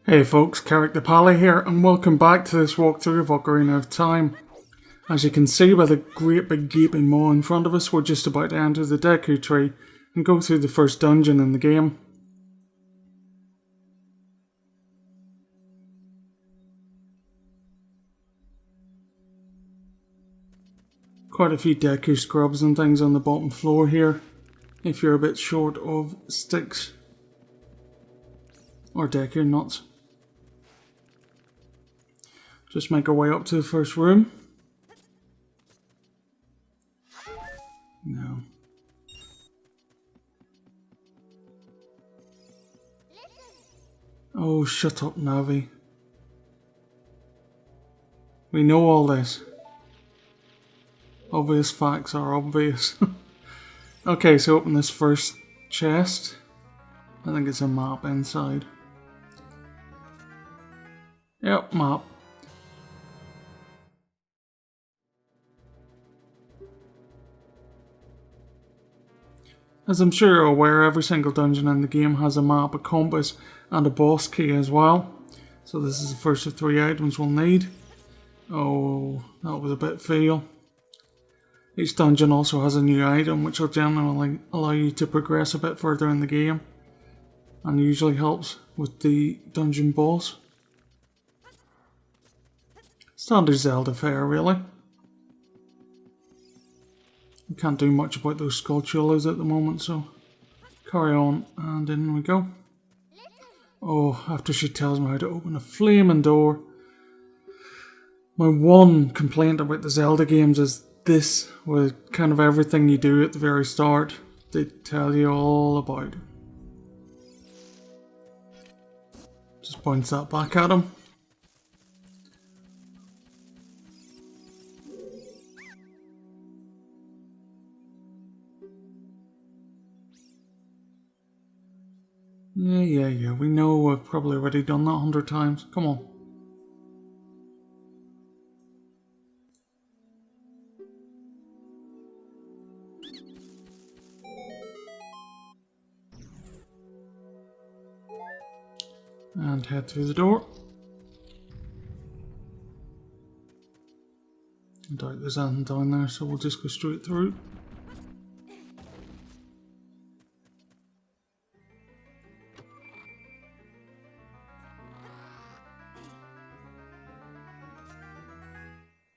Hey folks, Keric the Pally here, and welcome back to this walkthrough of Ocarina of Time. As you can see by the great big gaping maw in front of us, we're just about to enter the Deku Tree and go through the first dungeon in the game. Quite a few Deku scrubs and things on the bottom floor here, if you're a bit short of sticks or Deku nuts. Just make our way up to the first room. No. Oh, shut up, Navi. We know all this. Obvious facts are obvious. Okay, so open this first chest. I think it's a map inside. Yep, map. As I'm sure you're aware, every single dungeon in the game has a map, a compass, and a boss key as well. So this is the first of 3 items we'll need. Oh, that was a bit fail. Each dungeon also has a new item, which will generally allow you to progress a bit further in the game, and usually helps with the dungeon boss. Standard Zelda fare, really. We can't do much about those sculptures at the moment, so carry on, and in we go. Oh, after she tells me how to open a flaming door. My one complaint about the Zelda games is this, with kind of everything you do at the very start, they tell you all about. Just points that back at him. Yeah, we know I've probably already done that 100 times. Come on. And head through the door. I doubt there's anything down there, so we'll just go straight through.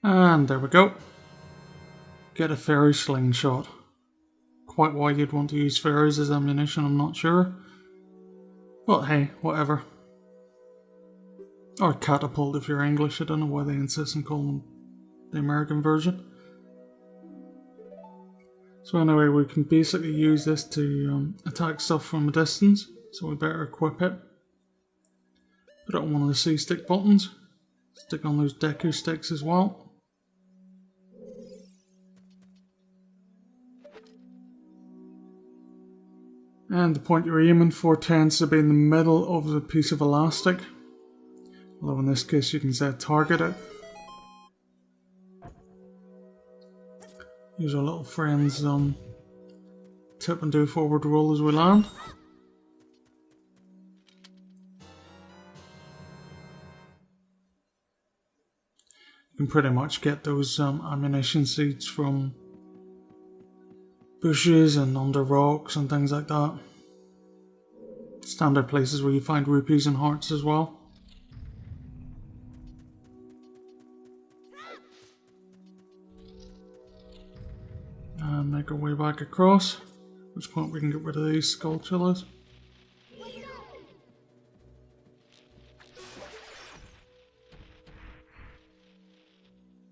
And there we go. Get a Fairy Slingshot. Quite why you'd want to use fairies as ammunition, I'm not sure. But hey, whatever. Or catapult if you're English, I don't know why they insist on calling them the American version. So anyway, we can basically use this to attack stuff from a distance, so we better equip it. Put it on one of the C-stick buttons. Stick on those Deku sticks as well. And the point you're aiming for tends to be in the middle of the piece of elastic. Although in this case you can set target it. Use our little friend's tip and do a forward roll as we land. You can pretty much get those ammunition seeds from bushes and under rocks and things like that. Standard places where you find rupees and hearts as well. And make our way back across, at which point we can get rid of these sculptures.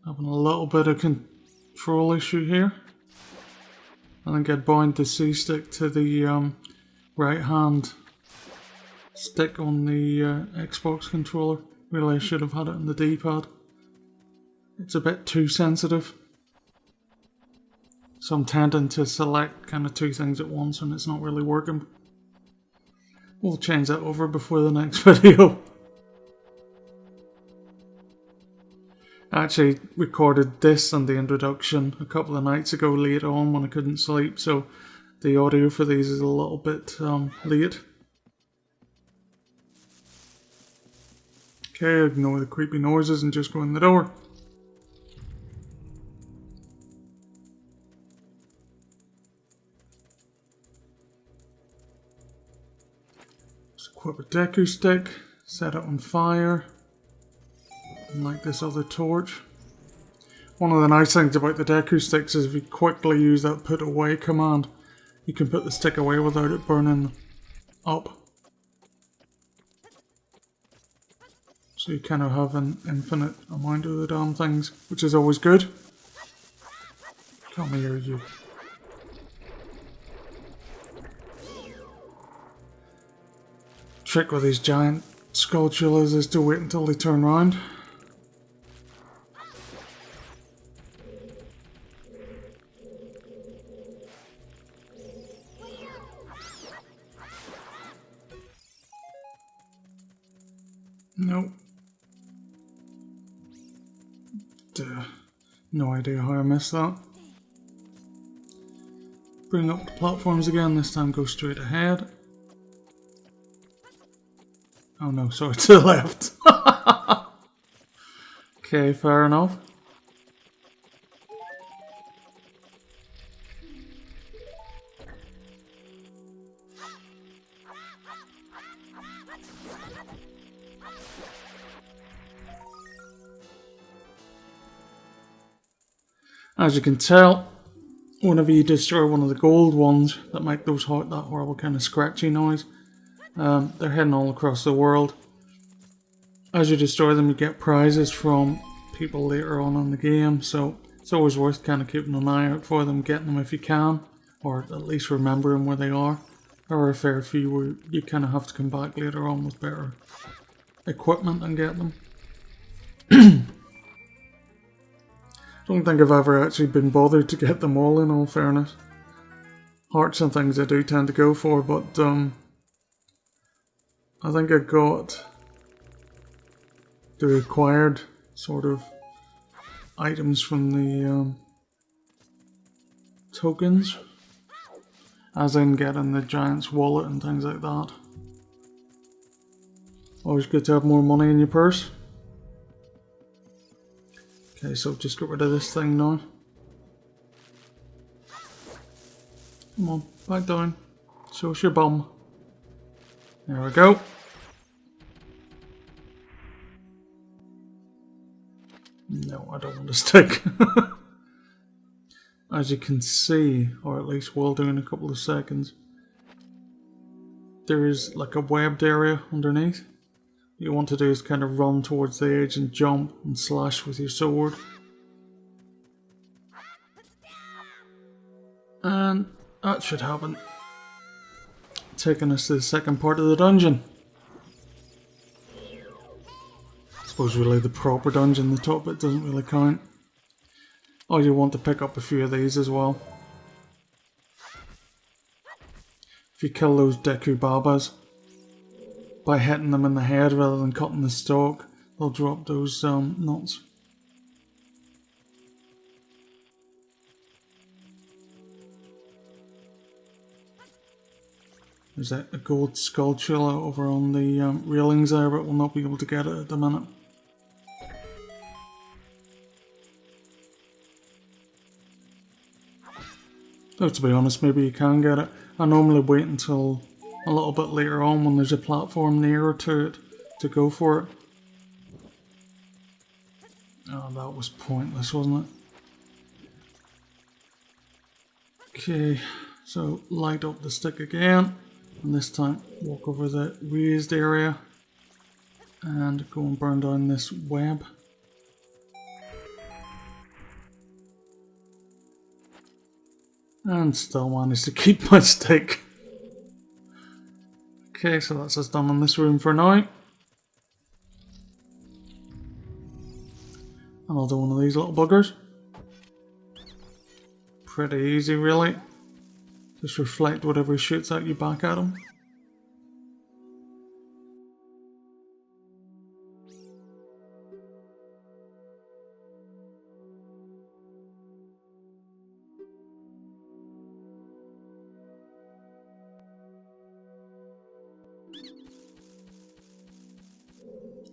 Having a little bit of control issue here. I think I'd bind the C-stick to the right hand stick on the Xbox controller. Really I should have had it on the D-pad. It's a bit too sensitive. So I'm tending to select kind of 2 things at once and it's not really working. We'll change that over before the next video. I actually recorded this and the introduction a couple of nights ago late on when I couldn't sleep, so the audio for these is a little bit late. Okay, ignore the creepy noises and just go in the door. Let's equip a Deku stick, set it on fire, and light this other torch. One of the nice things about the Deku sticks is if you quickly use that put away command, you can put the stick away without it burning up. So you kind of have an infinite amount of the damn things, which is always good. Come here, you. Trick with these giant skulltulas is to wait until they turn round. Nope. No idea how I missed that. Bring up the platforms again, this time go straight ahead. Oh no, sorry, to the left. Okay, fair enough. As you can tell, whenever you destroy one of the gold ones that make that horrible kind of scratchy noise, they're heading all across the world. As you destroy them, you get prizes from people later on in the game, so it's always worth kind of keeping an eye out for them, getting them if you can, or at least remembering where they are. There are a fair few where you kind of have to come back later on with better equipment and get them. Don't think I've ever actually been bothered to get them all, in all fairness. Hearts and things I do tend to go for, but I think I got the required sort of items from the tokens, as in getting the giant's wallet and things like that. Always good to have more money in your purse. Okay, so just get rid of this thing now. Come on, back down. Show us your bum. There we go. No, I don't want to stick. As you can see, or at least will do in a couple of seconds, there is like a webbed area underneath. What you want to do is kind of run towards the edge and jump and slash with your sword. And that should happen. Taking us to the second part of the dungeon. I suppose really the proper dungeon, the top bit doesn't really count. Oh, you want to pick up a few of these as well. If you kill those Deku Babas by hitting them in the head rather than cutting the stalk, they'll drop those nuts. There's a gold skulltula over on the railings there, but we'll not be able to get it at the minute. Though to be honest, maybe you can get it. I normally wait until a little bit later on when there's a platform nearer to it to go for it. Oh, that was pointless, wasn't it? Okay, so light up the stick again, and this time walk over the raised area and go and burn down this web. And still managed to keep my stick. Okay, so that's us done in this room for now. Another one of these little buggers. Pretty easy, really. Just reflect whatever he shoots at you back at him.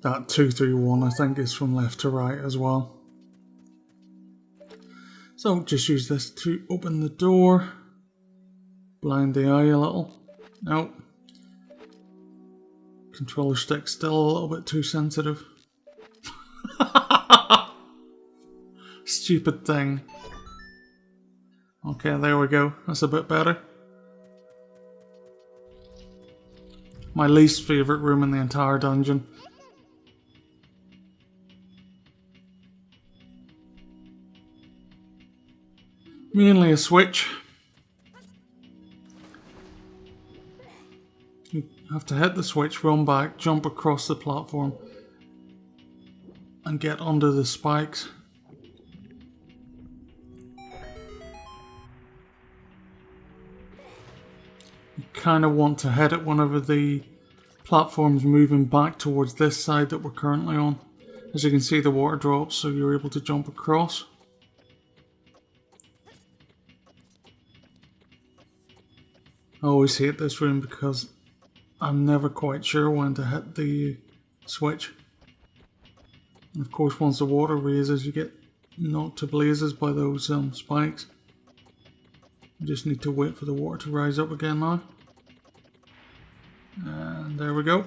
That 231 I think is from left to right as well. So just use this to open the door. Blind the eye a little. Nope. Controller stick still a little bit too sensitive. Stupid thing. Okay, there we go. That's a bit better. My least favourite room in the entire dungeon. Mainly a switch. You have to hit the switch, run back, jump across the platform, and get under the spikes. You kind of want to hit it whenever the platform's moving back towards this side that we're currently on. As you can see, the water drops, so you're able to jump across. I always hate this room because I'm never quite sure when to hit the switch. And of course, once the water raises, you get knocked to blazes by those spikes. You just need to wait for the water to rise up again now. And there we go.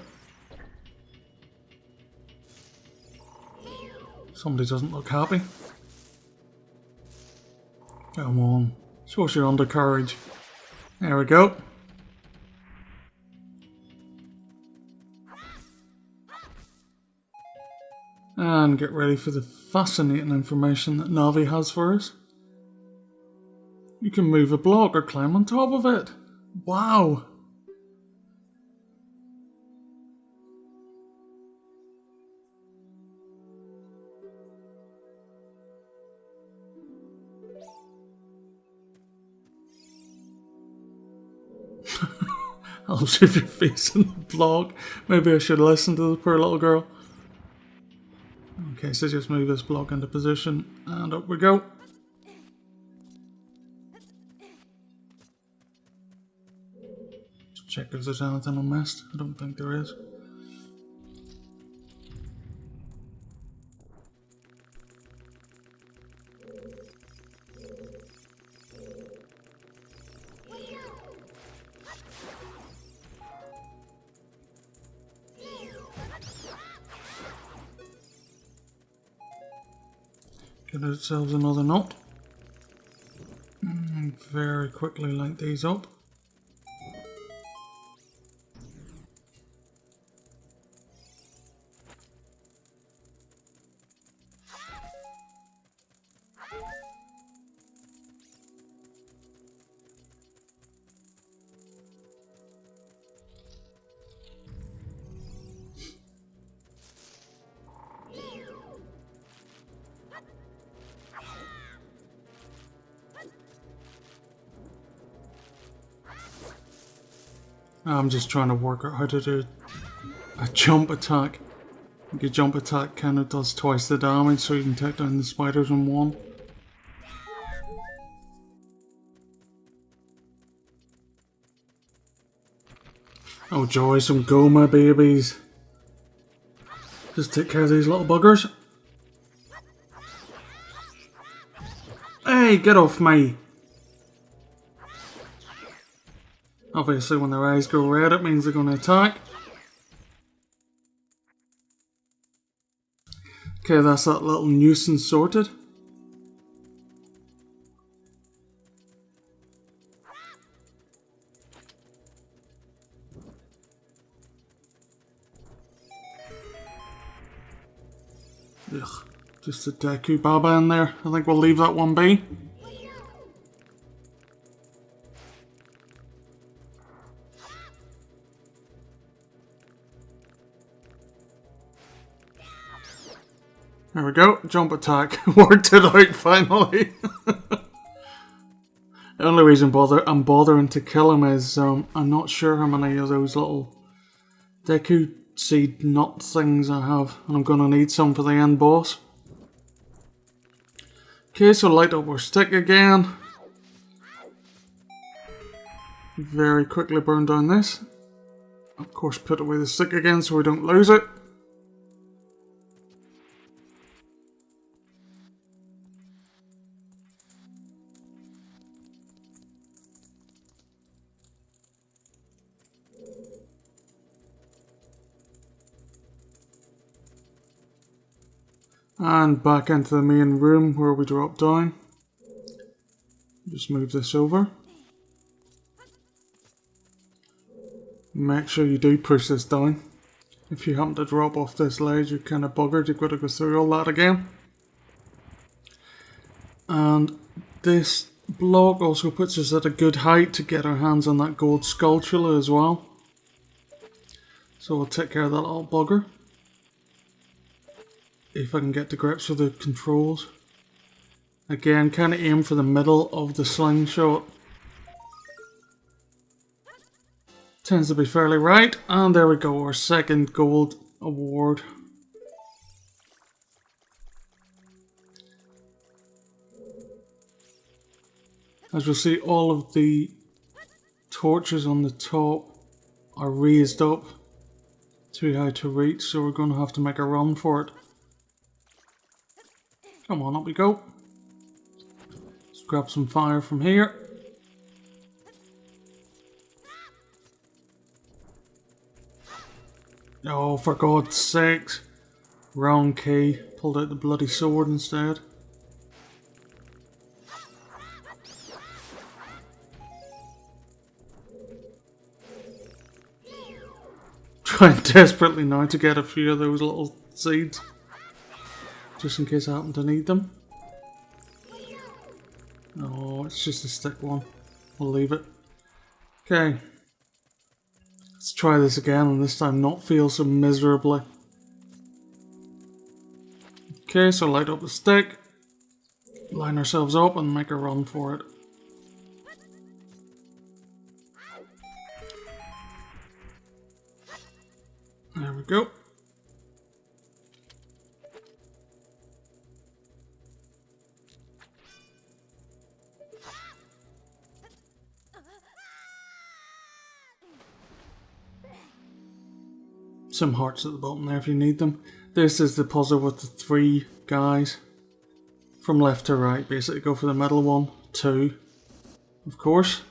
Somebody doesn't look happy. Come on, show us your undercarriage. There we go. And get ready for the fascinating information that Navi has for us. You can move a block or climb on top of it. Wow! I'll shove your face in the block. Maybe I should listen to the poor little girl. Okay, so just move this block into position, and up we go. Check if there's anything I missed. I don't think there is. Get ourselves another knot. Very quickly light these up. I'm just trying to work out how to do a jump attack. Your jump attack kind of does twice the damage, so you can take down the spiders in one. Oh joy, some Gohma babies. Just take care of these little buggers. Hey, get off me! Obviously when their eyes go red it means they're going to attack. Okay, that's that little nuisance sorted. Ugh, just a Deku Baba in there. I think we'll leave that one be. There we go, jump attack. Worked it out finally. The only reason I'm bothering to kill him is I'm not sure how many of those little Deku seed nut things I have, and I'm going to need some for the end boss. Okay, so light up our stick again. Very quickly burn down this. Of course, put away the stick again so we don't lose it. And back into the main room where we drop down. Just move this over. Make sure you do push this down. If you happen to drop off this ledge, you're kind of buggered. You've got to go through all that again. And this block also puts us at a good height to get our hands on that gold skulltula as well. So we'll take care of that little bugger. If I can get to grips with the controls. Again, kind of aim for the middle of the slingshot. Tends to be fairly right. And there we go, our second gold award. As you'll see, all of the torches on the top are raised up too high to reach, so we're going to have to make a run for it. Come on, up we go. Let's grab some fire from here. Oh, for God's sakes. Wrong key. Pulled out the bloody sword instead. Trying desperately now to get a few of those little seeds. Just in case I happen to need them. Oh, it's just a stick one. We'll leave it. Okay. Let's try this again and this time not fail so miserably. Okay, so light up the stick. Line ourselves up and make a run for it. There we go. Some hearts at the bottom there if you need them. This is the puzzle with the 3 guys. From left to right, basically go for the middle one. 2, of course.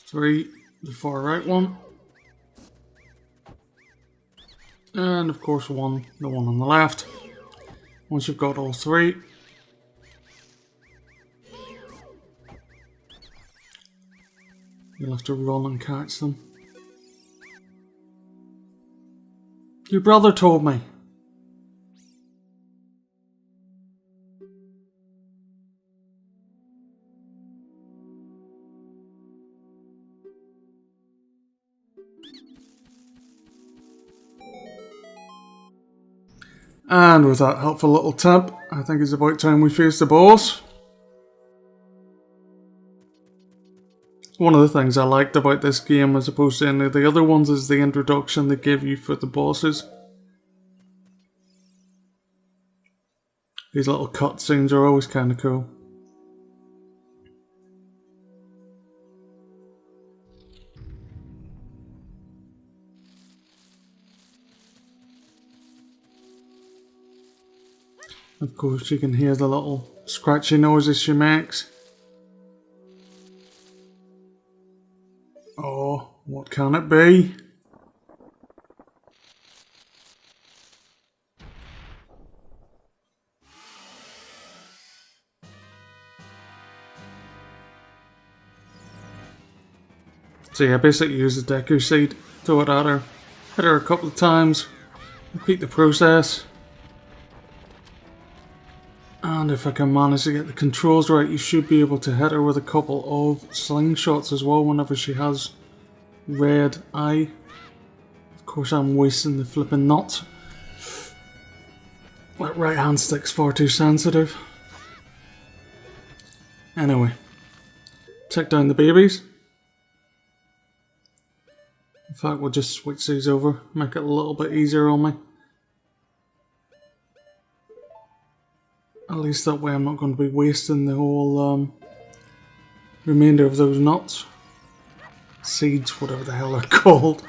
3, the far right one. And of course 1, the one on the left. Once you've got all 3, you'll have to run and catch them. Your brother told me. And with that helpful little tip, I think it's about time we face the boss. One of the things I liked about this game as opposed to any of the other ones is the introduction they give you for the bosses. These little cutscenes are always kind of cool. Of course you can hear the little scratchy noises she makes. Oh, what can it be? So yeah, basically use the Deku seed, throw it at her, hit her a couple of times, repeat the process. And if I can manage to get the controls right, you should be able to hit her with a couple of slingshots as well whenever she has red eye. Of course I'm wasting the flipping nut. That right hand stick's far too sensitive. Anyway, check down the babies. In fact, we'll just switch these over, make it a little bit easier on me. At least that way I'm not going to be wasting the whole remainder of those nuts. Seeds, whatever the hell they're called.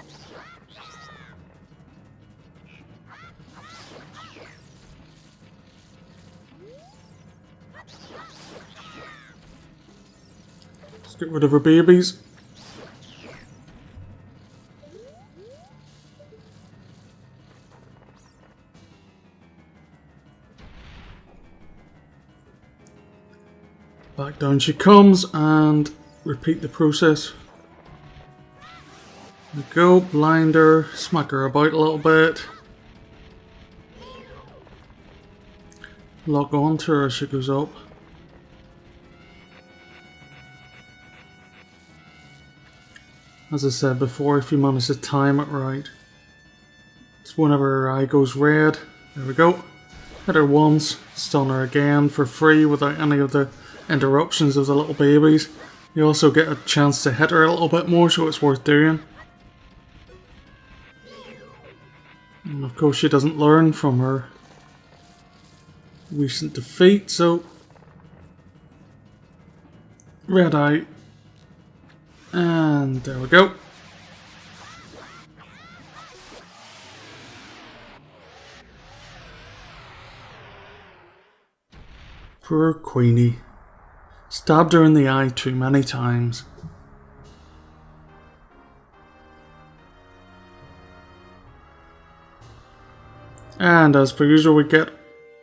Let's get rid of our babies. Back down she comes and repeat the process. There we go, blind her, smack her about a little bit. Lock onto her as she goes up. As I said before, if you manage to time it right. It's whenever her eye goes red. There we go. Hit her once, stun her again for free without any of the interruptions of the little babies. You also get a chance to hit her a little bit more, so it's worth doing. And of course she doesn't learn from her recent defeat, so red eye, and there we go. Poor Queenie. Stabbed her in the eye too many times. And as per usual, we get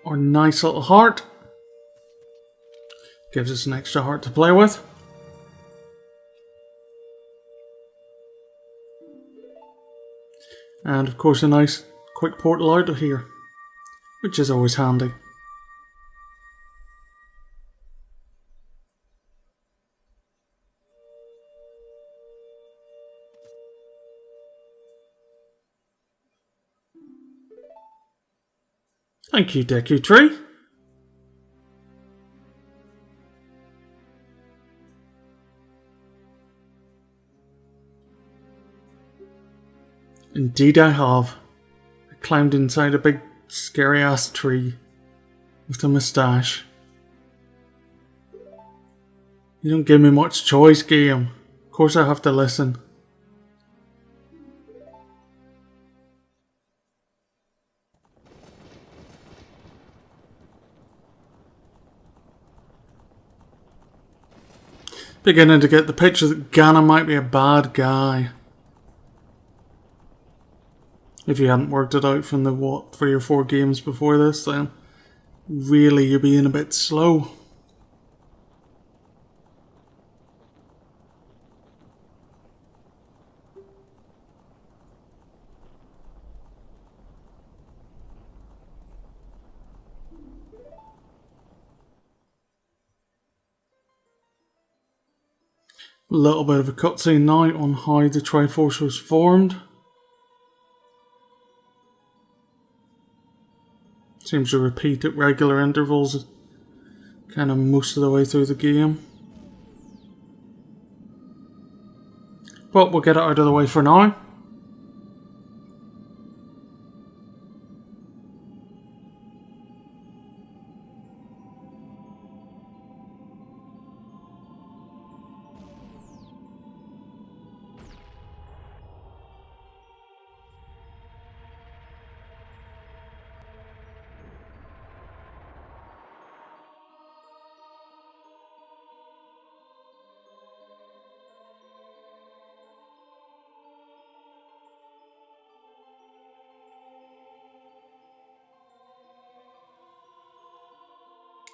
our nice little heart. Gives us an extra heart to play with. And of course a nice quick portal out of here, which is always handy. Thank you, Deku Tree. Indeed I have. I climbed inside a big scary ass tree with a moustache. You don't give me much choice, game. Of course I have to listen. Beginning to get the picture that Ganon might be a bad guy. If you hadn't worked it out from the, 3 or 4 games before this, then really you're being a bit slow. A little bit of a cutscene now on how the Triforce was formed. Seems to repeat at regular intervals, kind of most of the way through the game. But we'll get it out of the way for now.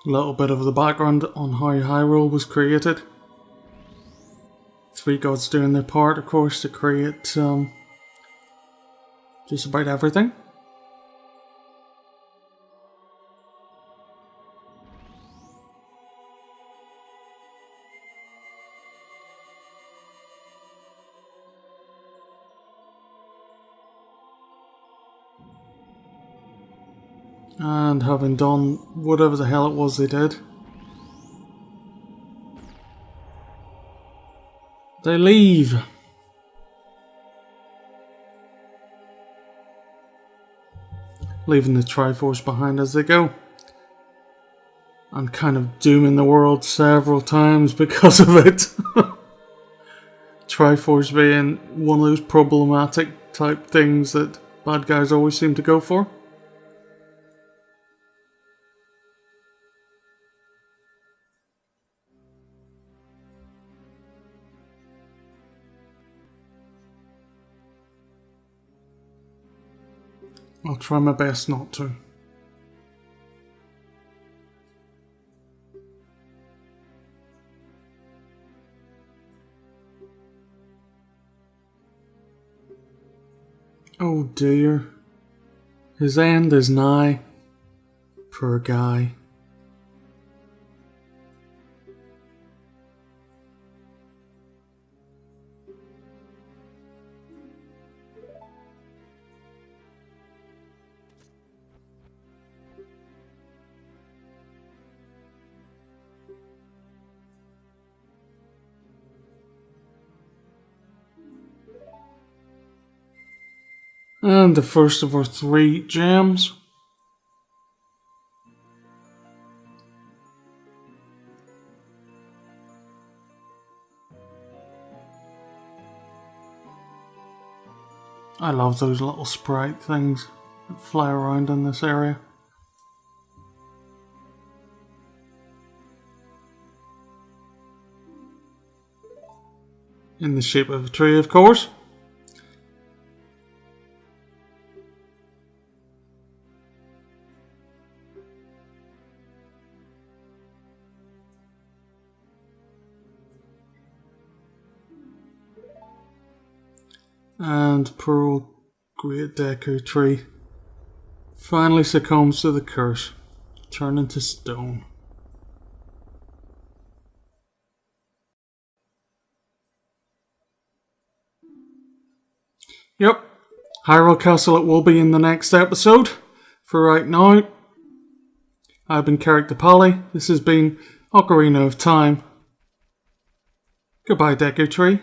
A little bit of the background on how Hyrule was created. 3 gods doing their part, of course, to create just about everything. And having done whatever the hell it was they did, they leave. Leaving the Triforce behind as they go. And kind of dooming the world several times because of it. Triforce being one of those problematic type things that bad guys always seem to go for. I'll try my best not to. Oh dear. His end is nigh. Poor guy. And the first of our 3 gems. I love those little sprite things that fly around in this area. In the shape of a tree, of course. And poor old great Deku Tree finally succumbs to the curse, turning to stone. Yep, Hyrule Castle it will be in the next episode. For right now, I've been Keric the Pally. This has been Ocarina of Time. Goodbye, Deku Tree.